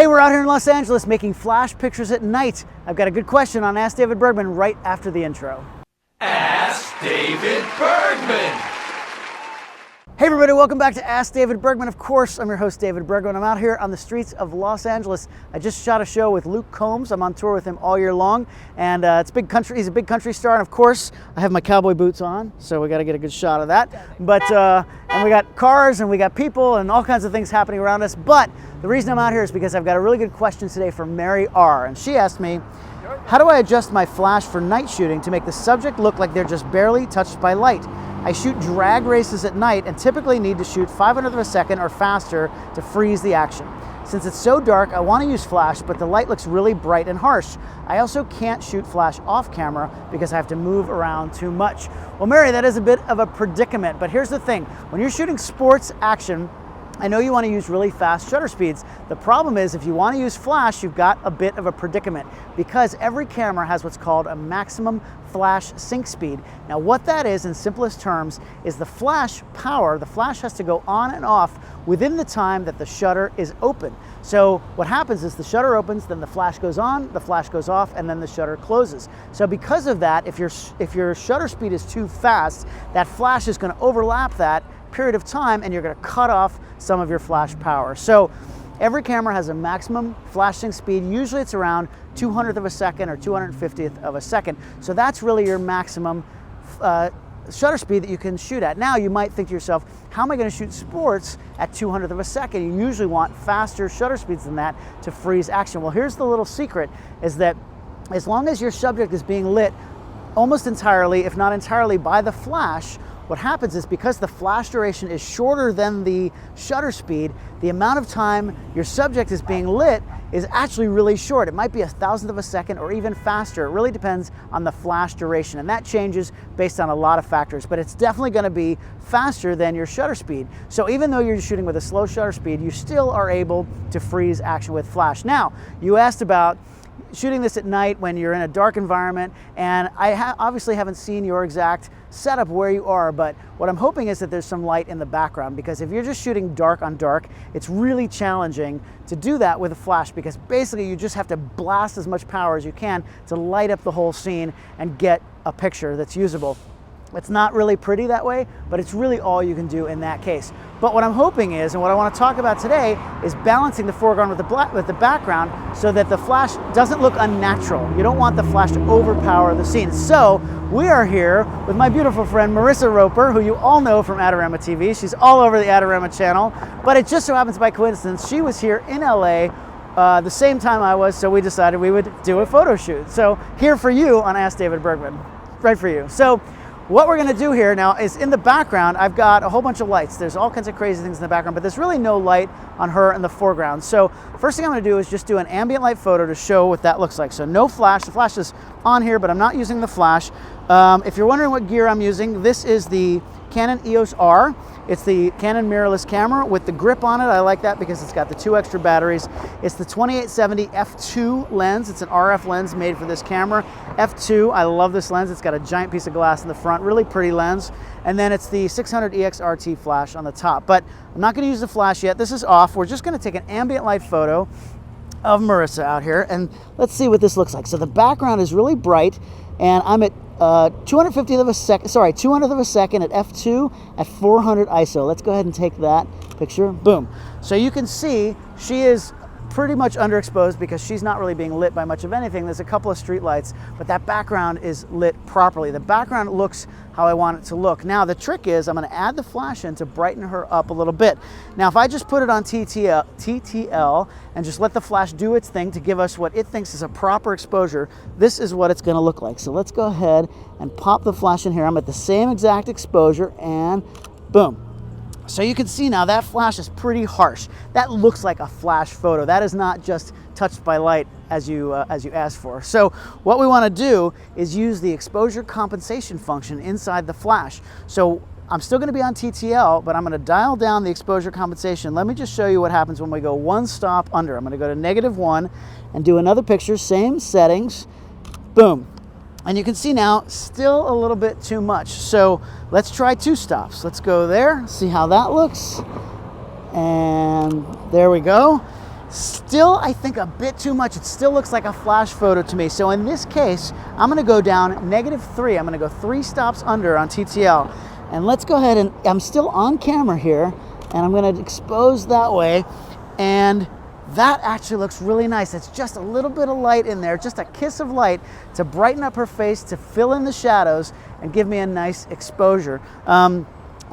Hey, we're out here in Los Angeles making flash pictures at night. I've got a good question on Ask David Bergman right after the intro. Ask David Bergman. Hey everybody, welcome back to Ask David Bergman. Of course, I'm your host, David Bergman. I'm out here on the streets of Los Angeles. I just shot a show with Luke Combs. I'm on tour with him all year long, and it's big country. He's a big country star, and of course, I have my cowboy boots on, so we got to get a good shot of that. But and we got cars, and we got people, and all kinds of things happening around us. But the reason I'm out here is because I've got a really good question today from Mary R, and she asked me, how do I adjust my flash for night shooting to make the subject look like they're just barely touched by light? I shoot drag races at night and typically need to shoot 500th of a second or faster to freeze the action. Since it's so dark, I want to use flash, but the light looks really bright and harsh. I also can't shoot flash off camera because I have to move around too much. Well, Mary, that is a bit of a predicament, but here's the thing. When you're shooting sports action, I know you want to use really fast shutter speeds. The problem is if you want to use flash, you've got a bit of a predicament because every camera has what's called a maximum flash sync speed. Now what that is in simplest terms is the flash power, the flash has to go on and off within the time that the shutter is open. So what happens is the shutter opens, then the flash goes on, the flash goes off, and then the shutter closes. So because of that, if your shutter speed is too fast, that flash is going to overlap that period of time and you're going to cut off some of your flash power. So every camera has a maximum flash sync speed. Usually it's around 200th of a second or 250th of a second. So that's really your maximum shutter speed that you can shoot at. Now you might think to yourself, how am I going to shoot sports at 200th of a second? You usually want faster shutter speeds than that to freeze action. Well, here's the little secret, is that as long as your subject is being lit almost entirely, if not entirely, by the flash, what happens is because the flash duration is shorter than the shutter speed, the amount of time your subject is being lit is actually really short. It might be 1,000th of a second or even faster. It really depends on the flash duration, and that changes based on a lot of factors, but it's definitely going to be faster than your shutter speed. So even though you're shooting with a slow shutter speed, you still are able to freeze action with flash. Now, you asked about shooting this at night when you're in a dark environment, and I obviously haven't seen your exact setup where you are, but what I'm hoping is that there's some light in the background, because if you're just shooting dark on dark, it's really challenging to do that with a flash, because basically you just have to blast as much power as you can to light up the whole scene and get a picture that's usable. It's not really pretty that way, but it's really all you can do in that case. But what I'm hoping is, and what I want to talk about today, is balancing the foreground with the background so that the flash doesn't look unnatural. You don't want the flash to overpower the scene. So we are here with my beautiful friend Marisa Roper, who you all know from Adorama TV. She's all over the Adorama channel, but it just so happens by coincidence she was here in LA the same time I was, so we decided we would do a photo shoot. So here for you on Ask David Bergman, right for you. So what we're going to do here now is, in the background, I've got a whole bunch of lights. There's all kinds of crazy things in the background, but there's really no light on her in the foreground. So first thing I'm going to do is just do an ambient light photo to show what that looks like. So no flash. The flash is on here, but I'm not using the flash. If you're wondering what gear I'm using, this is the Canon EOS R. It's the Canon mirrorless camera with the grip on it. I like that because it's got the 2 extra batteries. It's the 2870 f2 lens. It's an RF lens made for this camera. f2, I love this lens. It's got a giant piece of glass in the front, really pretty lens. And then it's the 600 EX RT flash on the top. But I'm not going to use the flash yet. This is off. We're just going to take an ambient light photo of Marisa out here, and let's see what this looks like. So the background is really bright, and I'm at 200th of a second at f2 at 400 ISO. Let's go ahead and take that picture. Boom. So you can see she is pretty much underexposed because she's not really being lit by much of anything. There's a couple of street lights, but that background is lit properly. The background looks how I want it to look. Now the trick is I'm going to add the flash in to brighten her up a little bit. Now if I just put it on TTL and just let the flash do its thing to give us what it thinks is a proper exposure, this is what it's going to look like. So let's go ahead and pop the flash in here. I'm at the same exact exposure, and boom. So you can see now that flash is pretty harsh. That looks like a flash photo. That is not just touched by light as you asked for. So what we want to do is use the exposure compensation function inside the flash. So I'm still going to be on TTL, but I'm going to dial down the exposure compensation. Let me just show you what happens when we go one stop under. I'm going to go to -1 and do another picture, same settings, boom. And you can see now, still a little bit too much. So let's try 2 stops. Let's go there, see how that looks. And there we go. Still, I think a bit too much. It still looks like a flash photo to me. So in this case, I'm gonna go down -3. I'm gonna go 3 stops under on TTL. And let's go ahead and, I'm still on camera here, and I'm gonna expose that way. And that actually looks really nice. It's just a little bit of light in there, just a kiss of light to brighten up her face, to fill in the shadows and give me a nice exposure.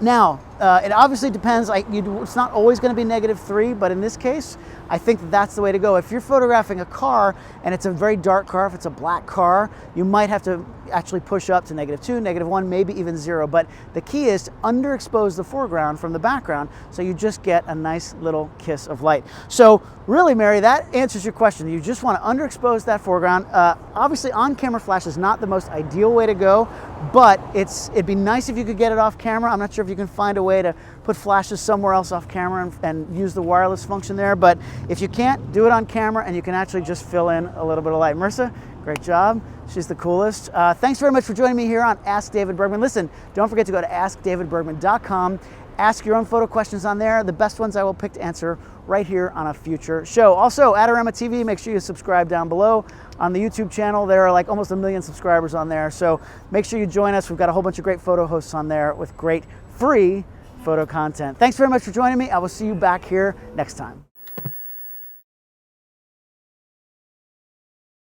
Now, it obviously depends. It's not always going to be -3, but in this case, I think that's the way to go. If you're photographing a car and it's a very dark car, if it's a black car, you might have to actually push up to -2, -1, maybe even 0. But the key is to underexpose the foreground from the background so you just get a nice little kiss of light. So really, Mary, that answers your question. You just want to underexpose that foreground. Obviously, on-camera flash is not the most ideal way to go, but it'd be nice if you could get it off camera. I'm not sure if you can find a way to put flashes somewhere else off camera and use the wireless function there, but if you can't, do it on camera and you can actually just fill in a little bit of light. Marisa, great job. She's the coolest. Thanks very much for joining me here on Ask David Bergman. Listen, don't forget to go to askdavidbergman.com. Ask your own photo questions on there. The best ones I will pick to answer right here on a future show. Also, Adorama TV, make sure you subscribe down below on the YouTube channel. There are like almost 1 million subscribers on there, so make sure you join us. We've got a whole bunch of great photo hosts on there with great free photo content. Thanks very much for joining me. I will see you back here next time.